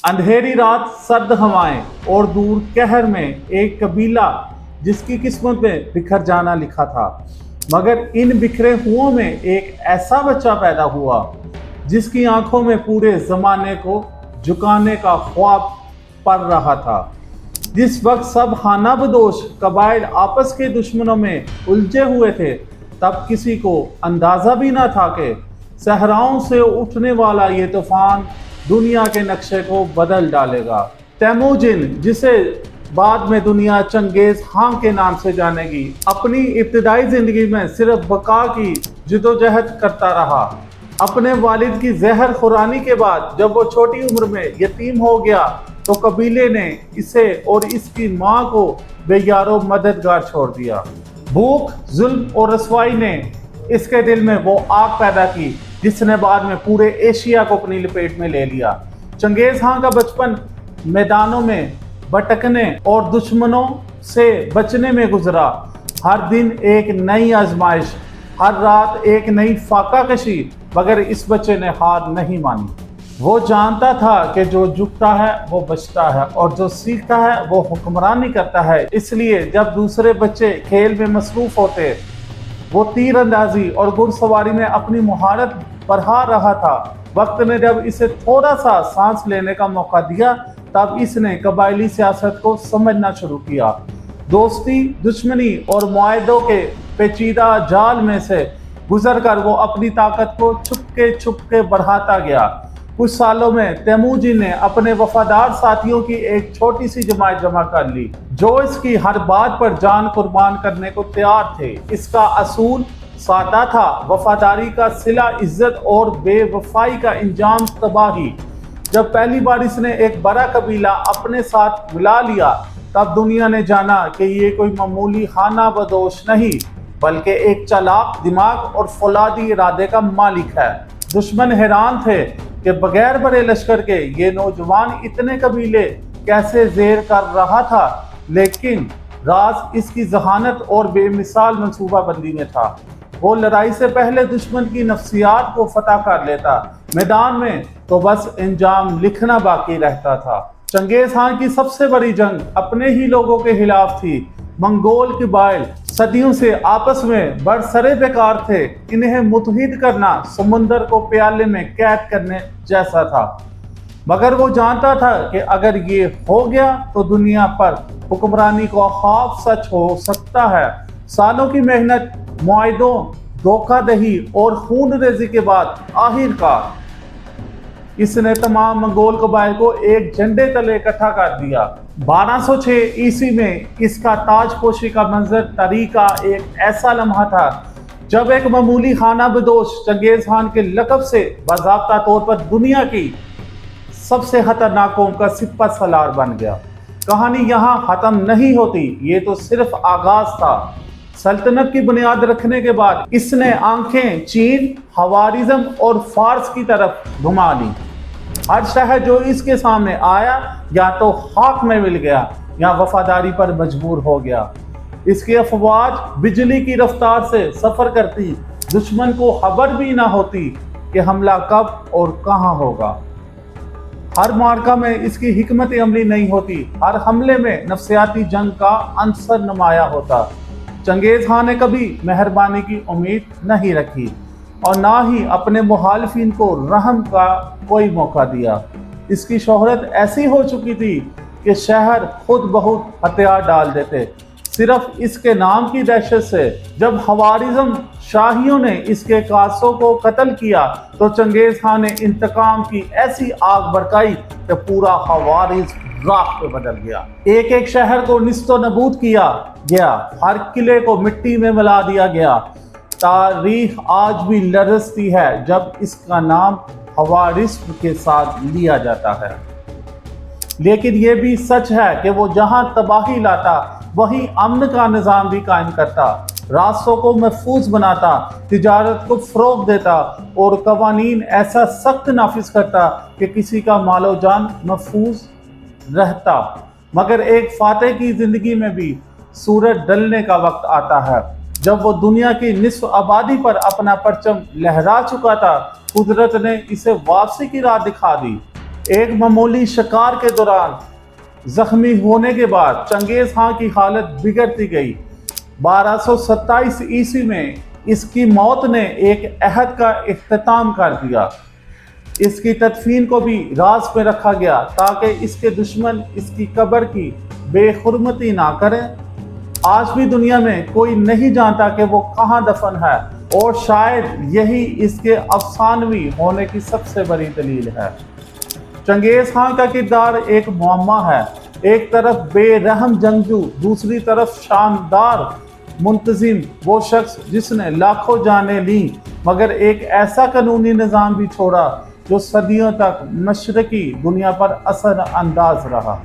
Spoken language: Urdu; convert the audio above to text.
اندھیری رات، سرد ہوائیں اور دور قہر میں ایک قبیلہ جس کی قسمت میں بکھر جانا لکھا تھا، مگر ان بکھرے ہوں میں ایک ایسا بچہ پیدا ہوا جس کی آنکھوں میں پورے زمانے کو جھکانے کا خواب پڑ رہا تھا۔ جس وقت سب خانہ بدوش قبائل آپس کے دشمنوں میں الجھے ہوئے تھے، تب کسی کو اندازہ بھی نہ تھا کہ صحراؤں سے اٹھنے والا یہ طوفان دنیا کے نقشے کو بدل ڈالے گا۔ تیموجن، جسے بعد میں دنیا چنگیز خان کے نام سے جانے گی، اپنی ابتدائی زندگی میں صرف بقا کی جدوجہد کرتا رہا۔ اپنے والد کی زہر خورانی کے بعد جب وہ چھوٹی عمر میں یتیم ہو گیا تو قبیلے نے اسے اور اس کی ماں کو بے یار و مددگار چھوڑ دیا۔ بھوک، ظلم اور رسوائی نے اس کے دل میں وہ آگ پیدا کی جس نے بعد میں پورے ایشیا کو اپنی لپیٹ میں لے لیا۔ چنگیز خان کا بچپن میدانوں میں بھٹکنے اور دشمنوں سے بچنے میں گزرا۔ ہر دن ایک نئی آزمائش، ہر رات ایک نئی فاقہ کشی، مگر اس بچے نے ہار نہیں مانی۔ وہ جانتا تھا کہ جو جھکتا ہے وہ بچتا ہے اور جو سیکھتا ہے وہ حکمرانی کرتا ہے۔ اس لیے جب دوسرے بچے کھیل میں مصروف ہوتے، وہ تیر اندازی اور گھڑ سواری میں اپنی مہارت بڑھا رہا تھا۔ وقت نے جب اسے تھوڑا سا سانس لینے کا موقع دیا، تب اس نے قبائلی سیاست کو سمجھنا شروع کیا۔ دوستی، دشمنی اور معاہدوں کے پیچیدہ جال میں سے گزر کر وہ اپنی طاقت کو چھپ کے بڑھاتا گیا۔ کچھ سالوں میں تیموجن نے اپنے وفادار ساتھیوں کی ایک چھوٹی سی جماعت جمع کر لی، جو اس کی ہر بات پر جان قربان کرنے کو تیار تھے۔ اس کا اصول سادہ تھا: وفاداری کا صلہ عزت اور بے وفائی کا انجام تباہی۔ جب پہلی بار اس نے ایک بڑا قبیلہ اپنے ساتھ ملا لیا، تب دنیا نے جانا کہ یہ کوئی معمولی خانہ بدوش نہیں، بلکہ ایک چالاک دماغ اور فولادی ارادے کا مالک ہے۔ دشمن حیران تھے کہ بغیر بڑے لشکر کے یہ نوجوان اتنے قبیلے کیسے زیر کر رہا تھا، لیکن راز اس کی ذہانت اور بے مثال منصوبہ بندی میں تھا۔ وہ لڑائی سے پہلے دشمن کی نفسیات کو فتح کر لیتا، میدان میں تو بس انجام لکھنا باقی رہتا تھا۔ چنگیز خان کی سب سے بڑی جنگ اپنے ہی لوگوں کے خلاف تھی۔ منگول قبائل صدیوں سے آپس میں برسرے بیکار تھے۔ انہیں متحد کرنا سمندر کو پیالے میں قید کرنے جیسا تھا، مگر وہ جانتا تھا کہ اگر یہ ہو گیا تو دنیا پر حکمرانی کا خواب سچ ہو سکتا ہے۔ سالوں کی محنت، معاہدوں، دھوکہ دہی اور خون ریزی کے بعد آخرکار اس نے تمام منگول قبائل کو ایک جھنڈے تلے اکٹھا کر دیا۔ 1206 عیسوی میں اس کا تاج پوشی کا منظر تاریخ کا ایک ایسا لمحہ تھا جب ایک معمولی خانہ بدوش چنگیز خان کے لقب سے باضابطہ طور پر دنیا کی سب سے خطرناک قوم کا سپہ سالار بن گیا۔ کہانی یہاں ختم نہیں ہوتی، یہ تو صرف آغاز تھا۔ سلطنت کی بنیاد رکھنے کے بعد اس نے آنکھیں چین، خوارزم اور فارس کی طرف گھما لی۔ ہر شہر جو اس کے سامنے آیا یا تو خاک میں مل گیا یا وفاداری پر مجبور ہو گیا۔ اس کی افواج بجلی کی رفتار سے سفر کرتی، دشمن کو خبر بھی نہ ہوتی کہ حملہ کب اور کہاں ہوگا۔ ہر معرکہ میں اس کی حکمت عملی نہیں ہوتی، ہر حملے میں نفسیاتی جنگ کا عنصر نمایاں ہوتا۔ چنگیز خان نے کبھی مہربانی کی امید نہیں رکھی اور نہ ہی اپنے مخالفین کو رحم کا کوئی موقع دیا۔ اس کی شہرت ایسی ہو چکی تھی کہ شہر خود بہت ہتھیار ڈال دیتے، صرف اس کے نام کی دہشت سے۔ جب خوارزم شاہیوں نے اس کے قاصوں کو قتل کیا تو چنگیز خان نے انتقام کی ایسی آگ بھڑکائی کہ پورا خوارز راکھ پہ بدل گیا۔ ایک ایک شہر کو نیست و نابود کیا گیا، ہر قلعے کو مٹی میں ملا دیا گیا۔ تاریخ آج بھی لرزتی ہے جب اس کا نام خوارزم کے ساتھ لیا جاتا ہے۔ لیکن یہ بھی سچ ہے کہ وہ جہاں تباہی لاتا وہیں امن کا نظام بھی قائم کرتا، راستوں کو محفوظ بناتا، تجارت کو فروغ دیتا اور قوانین ایسا سخت نافذ کرتا کہ کسی کا مال و جان محفوظ رہتا۔ مگر ایک فاتح کی زندگی میں بھی سورج ڈھلنے کا وقت آتا ہے۔ جب وہ دنیا کی نصف آبادی پر اپنا پرچم لہرا چکا تھا، قدرت نے اسے واپسی کی راہ دکھا دی۔ ایک معمولی شکار کے دوران زخمی ہونے کے بعد چنگیز خان کی حالت بگڑتی گئی۔ 1227 عیسوی میں اس کی موت نے ایک عہد کا اختتام کر دیا۔ اس کی تدفین کو بھی راز میں رکھا گیا تاکہ اس کے دشمن اس کی قبر کی بے حرمتی نہ کریں۔ آج بھی دنیا میں کوئی نہیں جانتا کہ وہ کہاں دفن ہے، اور شاید یہی اس کے افسانوی ہونے کی سب سے بڑی دلیل ہے۔ چنگیز خان کا کردار ایک معمہ ہے، ایک طرف بے رحم جنگجو، دوسری طرف شاندار منتظم، وہ شخص جس نے لاکھوں جانیں لیں مگر ایک ایسا قانونی نظام بھی چھوڑا جو صدیوں تک مشرقی دنیا پر اثر انداز رہا۔